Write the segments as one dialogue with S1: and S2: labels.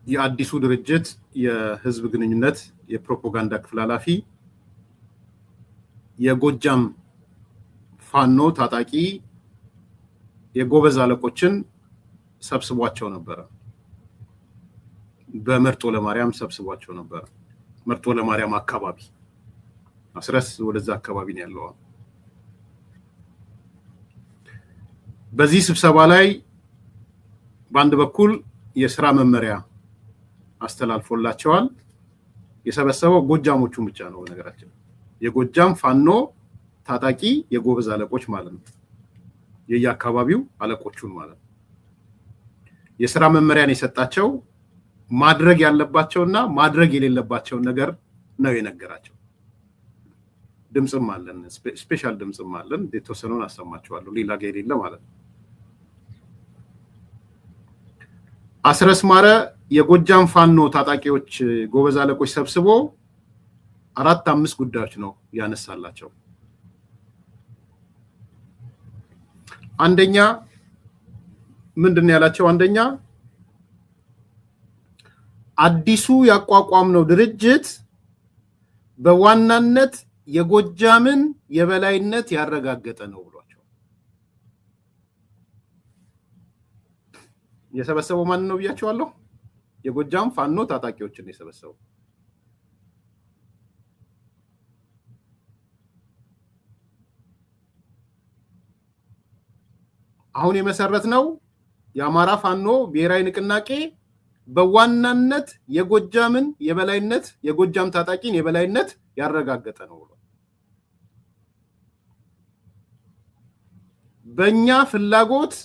S1: የአዲሱ ድርጅት የህዝብ ግንኙነት የፕሮፓጋንዳ ክፍል ኃላፊ የጎጃም ፋኖ ታጣቂ የጎበዝ አለቆችን ሰብስቧቸው ነበር። በመርጦ ለማርያም ሰብስቧቸው ነበር። መርጦ ለማርያም አካባቢ አስረስ ወደዛ አካባቢ ነው ያለው። በዚህ ስብሰባ ላይ በአንድ በኩል የሥራ መመሪያ አስተላልፎላቸዋል። የሰበሰበው ጎጃሞቹን ብቻ ነው። ነገራችን የጎጃም ፋኖ ታጣቂ የጎበዝ አለቆች ማለት ነው። የየአካባቢው አለቆቹን ማለት ነው። የሥራ መመሪያን የሰጣቸው ማድረግ ያለባቸውና ማድረግ የሌለባቸው ነገር ነው የነገራቸው። ድምጽም አለን፣ ስፔሻል ድምጽም አለን። የተወሰነውን አሰማችኋለሁ፣ ሌላ ጋር የሌለ ማለት ነው። አስረስ ማረ የጎጃም ፋኖ ታጣቂዎች ጎበዝ አለቆች ሰብስቦ 4-5 ጉዳዮች ነው ያነሳላቸው። አንደኛ ምንድነው ያላቸው? አንደኛ አዲሱ ያቋቋምነው ድርጅት በዋናነት የጎጃምን የበላይነት ያረጋገጠ ነው ብሏቸው። የሰበሰበው ማን ነው ብያቸዋለሁ? የጎጃም ፋኖ ታጣቂዎችን የሰበሰበው። አሁን የመሰረትነው የአማራ ፋኖ ብሔራዊ ንቅናቄ በዋናነት የጎጃምን የበላይነት የጎጃም ታጣቂን የበላይነት ያረጋገጠ ነው ብሏል። በእኛ ፍላጎት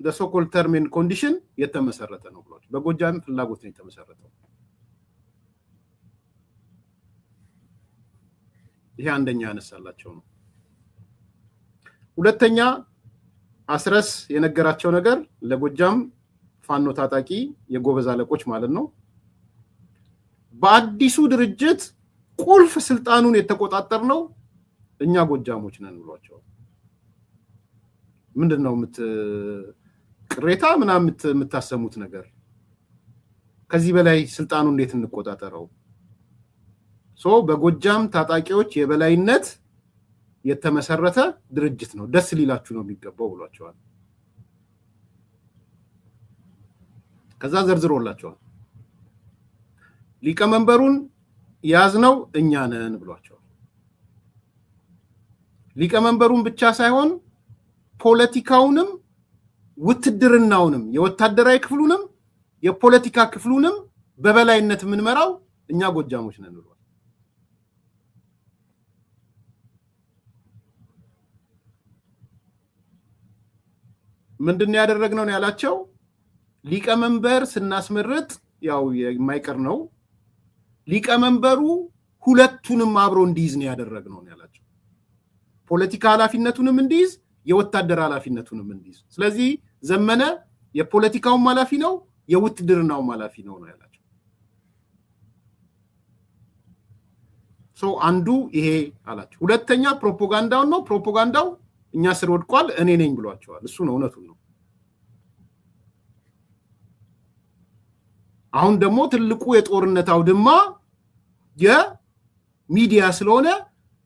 S1: the so-called term and condition የተመሰረተ ነው ብሏል። በጎጃም ፍላጎት ነው የተመሰረተው። ይሄ አንደኛ ያነሳላቸው ነው። ሁለተኛ አስረስ የነገራቸው ነገር ለጎጃም ፋኖ ታጣቂ የጎበዝ አለቆች ማለት ነው በአዲሱ ድርጅት ቁልፍ ስልጣኑን የተቆጣጠርነው እኛ ጎጃሞች ነን ብሏቸው። ምንድነው ቅሬታ ምናምን የምታሰሙት ነገር? ከዚህ በላይ ስልጣኑ እንዴት እንቆጣጠረው? በጎጃም ታጣቂዎች የበላይነት የተመሰረተ ድርጅት ነው፣ ደስ ሊላችሁ ነው የሚገባው ብሏቸዋል። ከዛ ዘርዝሮላቸዋል። ሊቀመንበሩን ያዝነው እኛ ነን ብሏቸዋል። ሊቀመንበሩን ብቻ ሳይሆን ፖለቲካውንም ውትድርናውንም የወታደራዊ ክፍሉንም የፖለቲካ ክፍሉንም በበላይነት የምንመራው እኛ ጎጃሞች ነን ብሏል። ምንድነው ያደረግነው ነው ያላቸው? ሊቀመንበር ስናስመርጥ ያው የማይቀር ነው። ሊቀመንበሩ ሁለቱንም አብሮ እንዲይዝ ነው ያደረግነው ነው ያላቸው። ፖለቲካ ኃላፊነቱንም እንዲይዝ የወታደር ኃላፊነቱንም እንዲይዝ። ስለዚህ ዘመነ የፖለቲካውም ኃላፊ ነው የውትድርናውም ኃላፊ ነው ነው ያላቸው። አንዱ ይሄ አላቸው። ሁለተኛ ፕሮፓጋንዳው ነው። ፕሮፓጋንዳው እኛ ስር ወድቋል እኔ ነኝ ብሏቸዋል። እሱ ነው እውነቱ ነው። አሁን ደግሞ ትልቁ የጦርነት አውድማ የሚዲያ ስለሆነ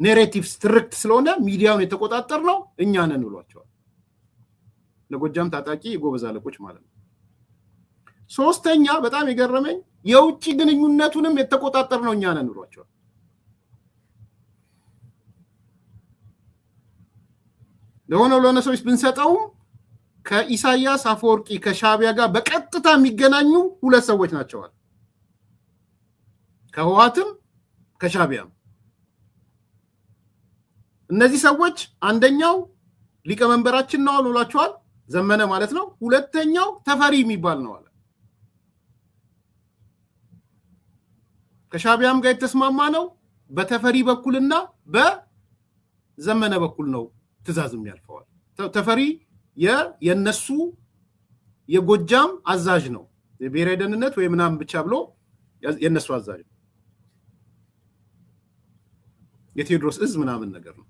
S1: ኔሬቲቭ ስትሪክት ስለሆነ ሚዲያውን የተቆጣጠር ነው እኛ ነን ብሏቸዋል። ለጎጃም ታጣቂ የጎበዝ አለቆች ማለት ነው። ሶስተኛ በጣም የገረመኝ የውጭ ግንኙነቱንም የተቆጣጠር ነው እኛ ነን ብሏቸዋል። ለሆነ ሰዎች ብንሰጠው ከኢሳያስ አፈወርቂ ከሻቢያ ጋር በቀጥታ የሚገናኙ ሁለት ሰዎች ናቸዋል። ከህወሓትም ከሻቢያም። እነዚህ ሰዎች አንደኛው ሊቀመንበራችን ነው ብሏቸዋል፣ ዘመነ ማለት ነው። ሁለተኛው ተፈሪ የሚባል ነው አለ። ከሻቢያም ጋር የተስማማ ነው በተፈሪ በኩልና በዘመነ በኩል ነው ትእዛዝም ያልፈዋል። ተፈሪ የነሱ የጎጃም አዛዥ ነው። የብሔራዊ ደህንነት ወይ ምናምን ብቻ ብሎ የነሱ አዛዥ ነው። የቴዎድሮስ እዝ ምናምን ነገር ነው።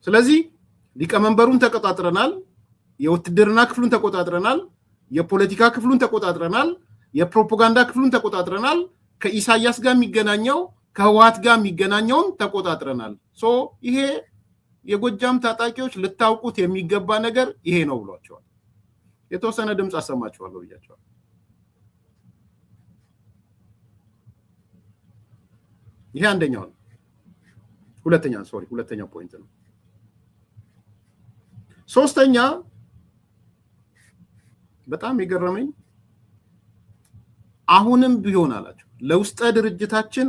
S1: ስለዚህ ሊቀመንበሩን ተቆጣጥረናል፣ የውትድርና ክፍሉን ተቆጣጥረናል፣ የፖለቲካ ክፍሉን ተቆጣጥረናል፣ የፕሮፓጋንዳ ክፍሉን ተቆጣጥረናል፣ ከኢሳያስ ጋር የሚገናኘው ከህወሓት ጋር የሚገናኘውን ተቆጣጥረናል። ይሄ የጎጃም ታጣቂዎች ልታውቁት የሚገባ ነገር ይሄ ነው ብሏቸዋል። የተወሰነ ድምጽ አሰማችኋለሁ ብያቸዋል። ይሄ አንደኛው ነው። ሁለተኛው ፖይንት ነው። ሶስተኛ በጣም የገረመኝ አሁንም ቢሆን አላቸው ለውስጠ ድርጅታችን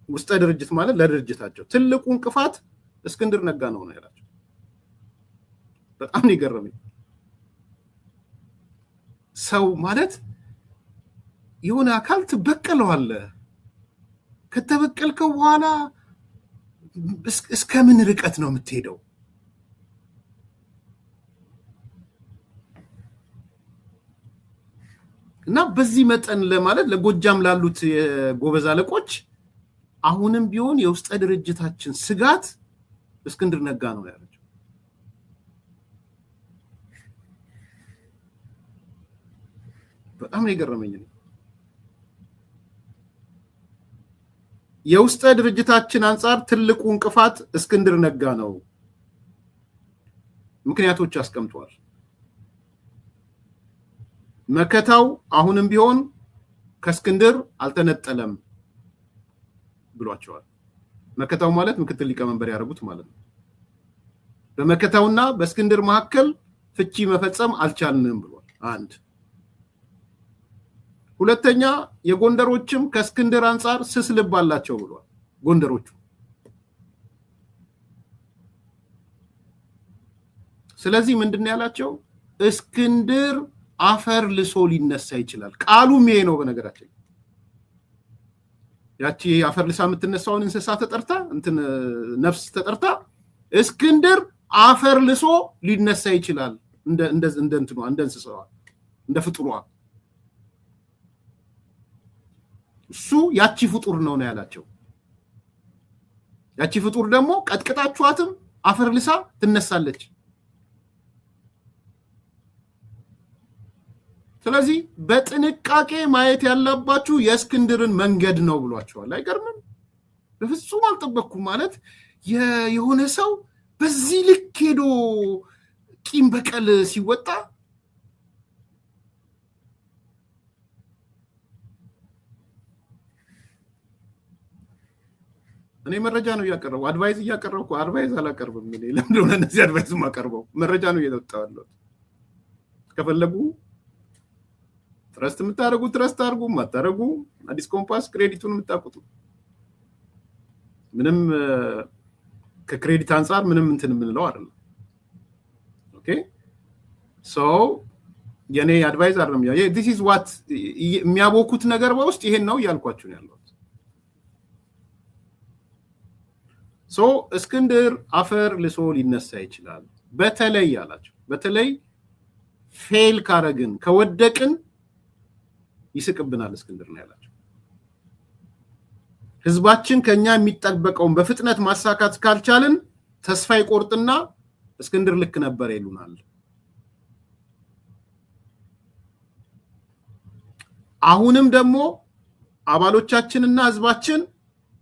S1: ውስጠ ድርጅት ማለት ለድርጅታቸው ትልቁ እንቅፋት እስክንድር ነጋ ነው ያላቸው። በጣም የገረመኝ ሰው ማለት የሆነ አካል ትበቀለዋለህ፣ ከተበቀልከው በኋላ እስከ ምን ርቀት ነው የምትሄደው? እና በዚህ መጠን ለማለት ለጎጃም ላሉት የጎበዝ አለቆች አሁንም ቢሆን የውስጠ ድርጅታችን ስጋት እስክንድር ነጋ ነው ያላቸው። በጣም የገረመኝ ነው። የውስጠ ድርጅታችን አንፃር ትልቁ እንቅፋት እስክንድር ነጋ ነው። ምክንያቶች አስቀምጧል። መከታው አሁንም ቢሆን ከእስክንድር አልተነጠለም ብሏቸዋል። መከታው ማለት ምክትል ሊቀመንበር ያደረጉት ማለት ነው። በመከታውና በእስክንድር መካከል ፍቺ መፈጸም አልቻልንም ብሏል። አንድ ሁለተኛ የጎንደሮችም ከእስክንድር አንፃር ስስ ልብ አላቸው ብሏል። ጎንደሮቹ ስለዚህ ምንድነው ያላቸው? እስክንድር አፈር ልሶ ሊነሳ ይችላል። ቃሉም ይሄ ነው። በነገራችን ያቺ አፈር ልሳ የምትነሳውን እንስሳ ተጠርታ ነፍስ ተጠርታ እስክንድር አፈር ልሶ ሊነሳ ይችላል እንደ እንስሳዋ እንደ ፍጡሯ እሱ ያቺ ፍጡር ነው ያላቸው። ያቺ ፍጡር ደግሞ ቀጥቅጣችኋትም አፈር ልሳ ትነሳለች። ስለዚህ በጥንቃቄ ማየት ያለባችሁ የእስክንድርን መንገድ ነው ብሏቸዋል። አይገርምም? በፍጹም አልጠበቅኩም። ማለት የሆነ ሰው በዚህ ልክ ሄዶ ቂም በቀል ሲወጣ እኔ መረጃ ነው ያቀርበው፣ አድቫይስ ያቀርበው። አድቫይስ አላቀርብም። እኔ ለምን ሆነ እነዚህ አድቫይስ ማቀርበው? መረጃ ነው እየተጣጣለው። ከፈለጉ ትረስት የምታደርጉ ትረስት አድርጉ፣ ማታረጉ አዲስ ኮምፓስ ክሬዲቱን የምታውቁት ምንም ከክሬዲት አንፃር ምንም እንትን የምንለው አይደለም። ኦኬ ሶ የኔ አድቫይስ አይደለም። this is what የሚያቦኩት ነገር በውስጥ ይሄን ነው ያልኳችሁ ነው ያለው። ሶ እስክንድር አፈር ልሶ ሊነሳ ይችላል። በተለይ ያላችሁ በተለይ ፌል ካረግን ከወደቅን ይስቅብናል እስክንድር ነው ያላችሁ። ህዝባችን ከኛ የሚጠበቀውን በፍጥነት ማሳካት ካልቻልን ተስፋ ይቆርጥና እስክንድር ልክ ነበር ይሉናል። አሁንም ደግሞ አባሎቻችንና ህዝባችን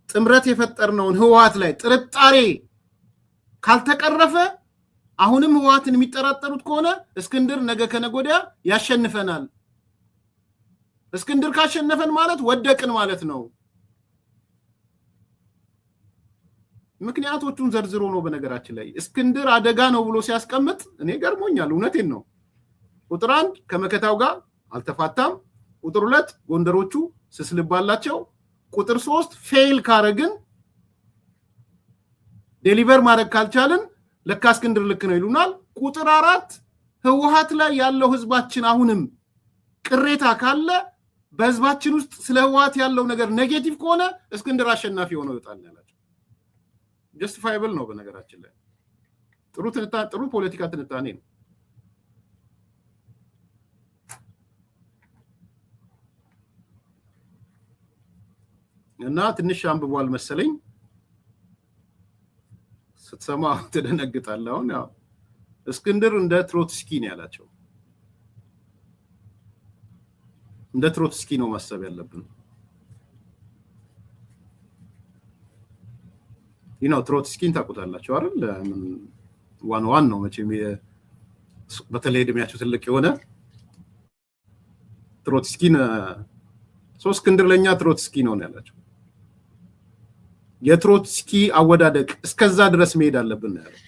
S1: ጥምረት የፈጠርነውን ህወሓት ላይ ጥርጣሬ ካልተቀረፈ አሁንም ህወሓትን የሚጠራጠሩት ከሆነ እስክንድር ነገ ከነጎዲያ ያሸንፈናል። እስክንድር ካሸነፈን ማለት ወደቅን ማለት ነው። ምክንያቶቹን ዘርዝሮ ነው በነገራችን ላይ እስክንድር አደጋ ነው ብሎ ሲያስቀምጥ እኔ ገርሞኛል። እውነቴን ነው። ቁጥር 1 ከመከታው ጋር አልተፋታም። ቁጥር 2 ጎንደሮቹ ስስልባላቸው። ቁጥር 3 ፌል ካረግን ዴሊቨር ማድረግ ካልቻልን ለካ እስክንድር ልክ ነው ይሉናል። ቁጥር 4 ህወሓት ላይ ያለው ህዝባችን አሁንም ቅሬታ ካለ በህዝባችን ውስጥ ስለ ህወሓት ያለው ነገር ኔጌቲቭ ከሆነ እስክንድር አሸናፊ ሆኖ ይወጣል ያላቸው ጀስቲፋይብል ነው። በነገራችን ላይ ጥሩ ፖለቲካ ትንታኔ ነው። እና ትንሽ አንብቧል መሰለኝ ስትሰማ ትደነግጣለህ። አሁን ያው እስክንድር እንደ ትሮትስኪ ነው ያላቸው። እንደ ትሮትስኪ ነው ማሰብ ያለብን። ትሮትስኪን ታውቁታላችሁ አይደል? ዋን ነው መቼም በተለይ እድሜያቸው ትልቅ የሆነ ትሮትስኪን እስክንድር ለኛ ትሮትስኪ ነው ያላቸው። የትሮትስኪ አወዳደቅ እስከዛ ድረስ መሄድ አለብን ያለው።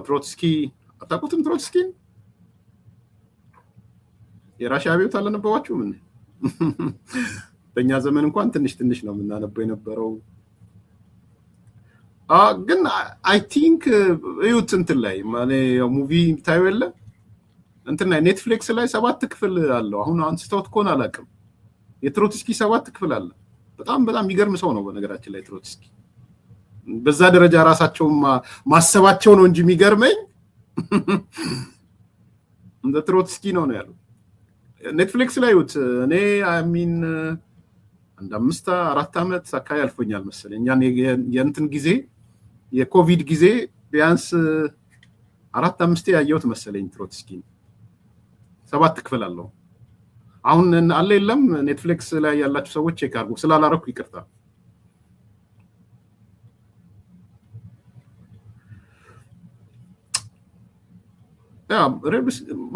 S1: ትሮትስኪ አታውቁትም? ትሮትስኪን የራሻ አብዮት አልነበባችሁም? ምን በእኛ ዘመን እንኳን ትንሽ ትንሽ ነው የምናነበው የነበረው። ግን አይ ቲንክ እዩት እንትን ላይ ሙቪ ታዩ የለ እንትን ላይ ኔትፍሊክስ ላይ 7 ክፍል አለው። አሁን አንስተውት ከሆነ አላውቅም። የትሮትስኪ 7 ክፍል አለ። በጣም በጣም የሚገርም ሰው ነው በነገራችን ላይ ትሮትስኪ። በዛ ደረጃ ራሳቸውን ማሰባቸው ነው እንጂ የሚገርመኝ እንደ ትሮትስኪ ነው ያለው። ኔትፍሊክስ ላይ እዩት። እኔ አሚን አንድ 4 ዓመት አካባቢ አልፎኛል መሰለኝ። የእንትን ጊዜ የኮቪድ ጊዜ ቢያንስ 4-5 ያየሁት መሰለኝ ትሮትስኪ። 7 ክፍል አለው። አሁን አለ የለም ኔትፍሊክስ ላይ ያላችሁ ሰዎች ቼክ አድርጉ። ስላላረኩ ይቅርታ።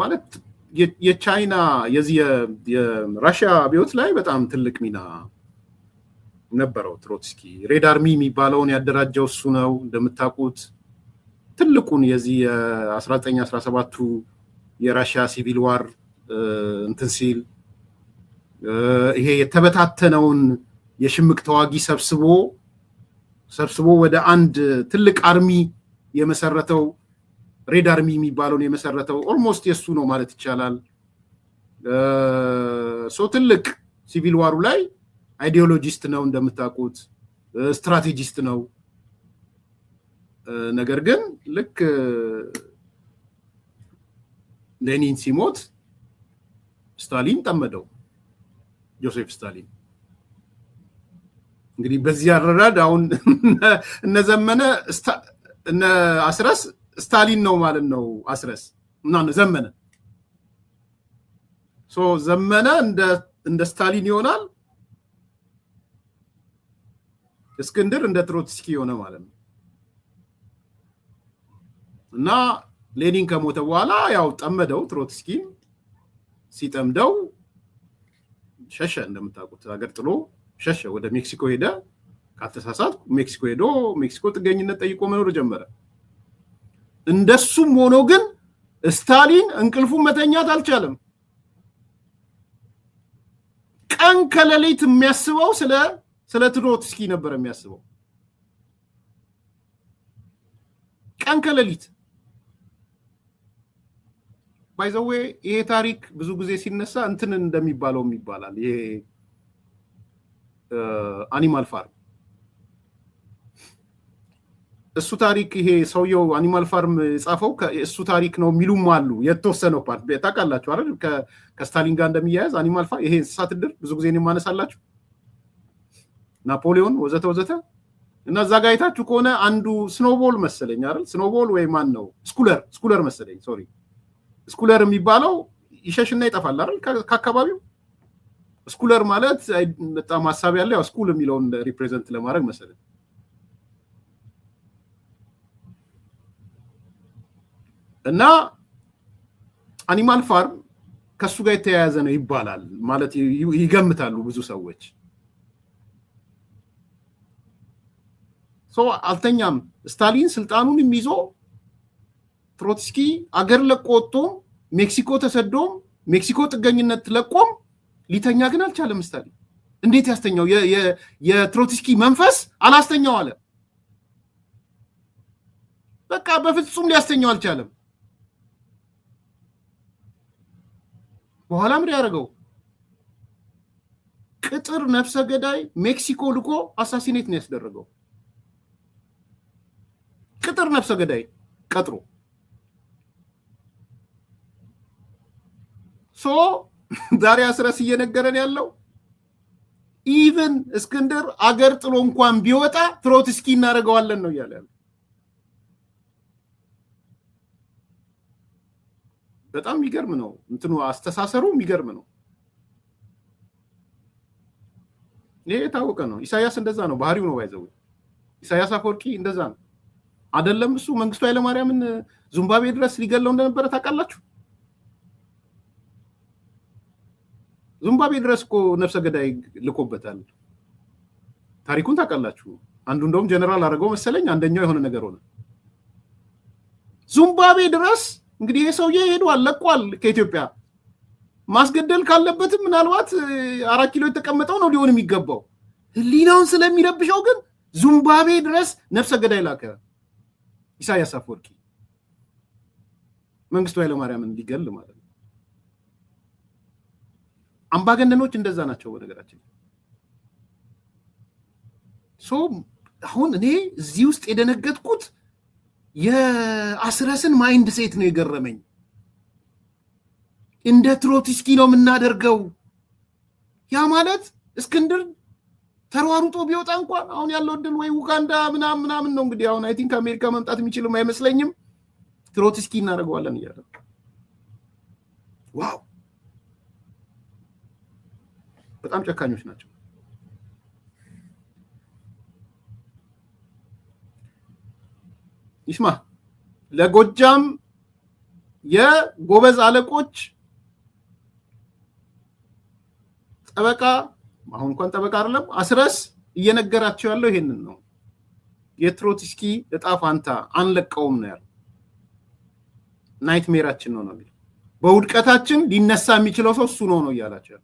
S1: ማለት የቻይና የራሽያ አብዮት ላይ በጣም ትልቅ ሚና ነበረው ትሮትስኪ። ሬድ አርሚ የሚባለውን ያደራጀው እሱ ነው እንደምታውቁት። ትልቁን የዚህ የ1917ቱ የራሽያ ሲቪል ዋር እንትን ሲል ይሄ የተበታተነውን የሽምቅ ተዋጊ ሰብስቦ ወደ አንድ ትልቅ አርሚ የመሰረተው ሬድ አርሚ የሚባለውን የመሰረተው ኦልሞስት የሱ ነው ማለት ይቻላል። ትልቅ ሲቪል ዋሩ ላይ አይዲዮሎጂስት ነው እንደምታውቁት፣ ስትራቴጂስት ነው። ነገር ግን ልክ ሌኒን ሲሞት ስታሊን ጠመደው፣ ጆሴፍ ስታሊን። እንግዲህ በዚህ አረዳድ አሁን እነዘመነ እነ አስረስ ስታሊን ነው ማለት ነው። አስረስ እና ዘመነ ዘመነ እንደ ስታሊን ይሆናል። እስክንድር እንደ ትሮትስኪ የሆነ ማለት ነው። እና ሌኒን ከሞተ በኋላ ያው ጠመደው። ትሮትስኪን ሲጠምደው ሸሸ። እንደምታውቁት ሀገር ጥሎ ሸሸ፣ ወደ ሜክሲኮ ሄደ። ካተሳሳት ሜክሲኮ ሄዶ ሜክሲኮ ጥገኝነት ጠይቆ መኖር ጀመረ። እንደሱም ሆኖ ግን ስታሊን እንቅልፉን መተኛት አልቻለም። ቀን ከሌሊት የሚያስበው ስለ ትሮትስኪ ነበር የሚያስበው። ቀን ከሌሊት ባይዘዌ ይሄ ታሪክ ብዙ ጊዜ ሲነሳ እንትን እንደሚባለው ይባላል። ይሄ አኒማል ፋርም እሱ ታሪክ ይሄ ሰውየው አኒማል ፋርም የጻፈው እሱ ታሪክ ነው የሚሉም አሉ። የተወሰነው ፓርት ታውቃላችሁ አይደል? ከስታሊን ጋር እንደሚያያዝ አኒማል ፋርም ይሄ እንስሳት ድር ብዙ ጊዜ ነው የማነሳላችሁ። ናፖሊዮን ወዘተ ወዘተ። እና እዛ ጋር አይታችሁ ከሆነ አንዱ ስኖቦል መሰለኝ አይደል? ስኖቦል ወይ ማን ነው? ስኩለር መሰለኝ። ሶሪ ስኩለር የሚባለው ይሸሽና ይጠፋል አይደል? ከአካባቢው ስኩለር ማለት በጣም ሐሳብ ያለው ያው ስኩል የሚለውን ሪፕሬዘንት ለማድረግ መሰለኝ። እና አኒማል ፋርም ከሱ ጋር የተያያዘ ነው ይባላል ማለት ይገምታሉ ብዙ ሰዎች። አልተኛም ስታሊን ስልጣኑን ይዞ ትሮትስኪ አገር ለቆ ወጥቶ ሜክሲኮ ተሰዶም ሜክሲኮ ጥገኝነት ለቆም ሊተኛ ግን አልቻለም። ስታሊን እንዴት ያስተኛው? የትሮትስኪ መንፈስ አላስተኛው አለ። በቃ በፍጹም ሊያስተኛው አልቻለም። በኋላ ምን ያደርገው? ቅጥር ነፍሰ ገዳይ ሜክሲኮ ልኮ አሳሲኔት ነው ያስደረገው። ቅጥር ነፍሰ ገዳይ ቀጥሮ ሶ ዛሬ አስረስ እየነገረን ያለው ኢቭን እስክንድር አገር ጥሎ እንኳን ቢወጣ ትሮትስኪ እናደርገዋለን ነው እያለ ያለው። በጣም የሚገርም ነው እንትኑ አስተሳሰሩ የሚገርም ነው። ይሄ የታወቀ ነው። ኢሳያስ እንደዛ ነው፣ ባህሪው ነው። ባይዘው ኢሳያስ አፈወርቂ እንደዛ ነው አይደለም? እሱ መንግስቱ ኃይለማርያምን ዚምባብዌ ድረስ ሊገለው እንደነበረ ታውቃላችሁ? ዚምባብዌ ድረስ እኮ ነፍሰ ገዳይ ልኮበታል። ታሪኩን ታውቃላችሁ? አንዱ እንደውም ጀነራል አደረገው መሰለኝ፣ አንደኛው የሆነ ነገር ሆነ። ዚምባብዌ ድረስ እንግዲህ ይሄ ሰውዬ ሄዷል፣ ለቋል ከኢትዮጵያ። ማስገደል ካለበትም ምናልባት 4 ኪሎ የተቀመጠው ነው ሊሆን የሚገባው። ህሊናውን ስለሚረብሸው ግን ዚምባብዌ ድረስ ነፍሰ ገዳይ ላከ ኢሳያስ አፈወርቂ፣ መንግስቱ ኃይለማርያምን እንዲገል ማለት ነው። አምባገነኖች እንደዛ ናቸው በነገራችን። አሁን እኔ እዚህ ውስጥ የደነገጥኩት የአስረስን ማይንድ ሴት ነው የገረመኝ። እንደ ትሮትስኪ ነው የምናደርገው። ያ ማለት እስክንድር ተሯሩጦ ቢወጣ እንኳን አሁን ያለው እድል ወይ ኡጋንዳ ምናምን ነው እንግዲህ። አሁን አይ ቲንክ አሜሪካ መምጣት የሚችልም አይመስለኝም። ትሮትስኪ እናደርገዋለን እያለ ዋው! በጣም ጨካኞች ናቸው። ይስማ ለጎጃም የጎበዝ አለቆች ጠበቃ፣ አሁን እንኳን ጠበቃ አይደለም አስረስ እየነገራቸው ያለው ይሄንን ነው። የትሮትስኪ እጣ ፋንታ አንለቀውም ነው ያለው። ናይትሜራችን ነው የሚለው። በውድቀታችን ሊነሳ የሚችለው ሰው እሱ ነው እያላቸው ያለው።